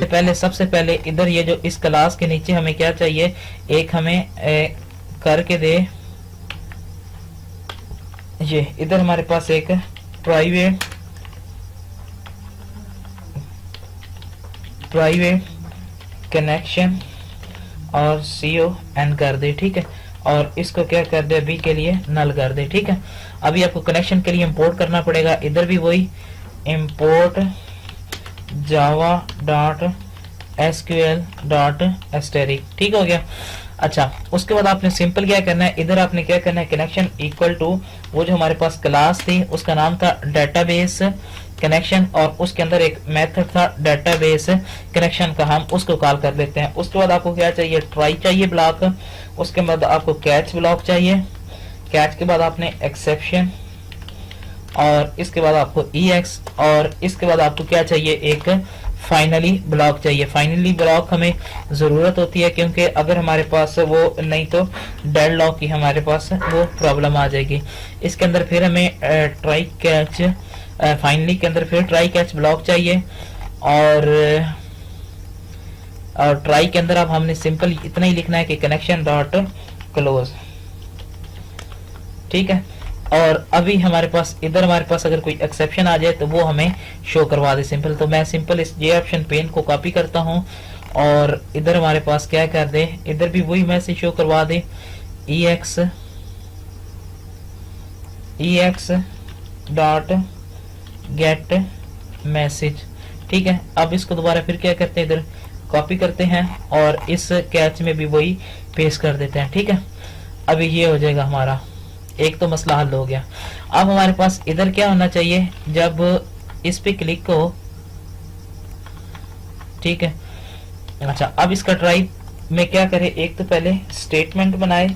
पहले सबसे पहले इधर ये जो इस क्लास के नीचे हमें क्या चाहिए, एक हमें करके दे, ये इधर हमारे पास एक प्राइवेट कनेक्शन और CON कर दे, ठीक है, और इसको क्या कर दे, अभी के लिए नल कर दे, ठीक है। अभी आपको कनेक्शन के लिए इंपोर्ट करना पड़ेगा, इधर भी वही इंपोर्ट java.sql.asterisk, ठीक हो गया। अच्छा, उसके बाद आपने सिंपल क्या करना है, इधर आपने क्या करना है, कनेक्शन इक्वल टू वो जो हमारे पास क्लास थी उसका नाम था डेटाबेस कनेक्शन, और उसके अंदर एक मेथड था डेटाबेस कनेक्शन का, हम उसको कॉल कर लेते हैं। उसके बाद आपको क्या चाहिए, ट्राई चाहिए ब्लॉक, उसके बाद आपको कैच ब्लॉक चाहिए, कैच के बाद आपने एक्सेप्शन, और इसके बाद आपको EX, और इसके बाद आपको क्या चाहिए, एक फाइनली ब्लॉक चाहिए। फाइनली ब्लॉक हमें ज़रूरत होती है क्योंकि अगर हमारे पास वो नहीं तो डेड लॉक की हमारे पास वो प्रॉब्लम आ जाएगी। इसके अंदर फिर हमें ट्राई कैच, फाइनली के अंदर फिर ट्राई कैच ब्लॉक चाहिए, और ट्राई के अंदर अब हमने सिंपल इतना ही लिखना है कि कनेक्शन डॉट क्लोज, ठीक है। और अभी हमारे पास इधर हमारे पास अगर कोई एक्सेप्शन आ जाए तो वो हमें शो करवा दे सिंपल। तो मैं सिंपल इस जे ऑप्शन पेन को कॉपी करता हूँ और इधर हमारे पास क्या कर दे, इधर भी वही मैसेज शो करवा दे, EX डॉट गेट मैसेज, ठीक है। अब इसको दोबारा फिर क्या करते हैं, इधर कॉपी करते हैं और इस कैच में भी वही पेस्ट कर देते हैं, ठीक है। अभी ये हो जाएगा हमारा, एक तो मसला हल हो गया। अब हमारे पास इधर क्या होना चाहिए, जब इस पे क्लिक हो, ठीक है। अच्छा, अब इसका ट्राई में क्या करें, एक तो पहले स्टेटमेंट बनाए,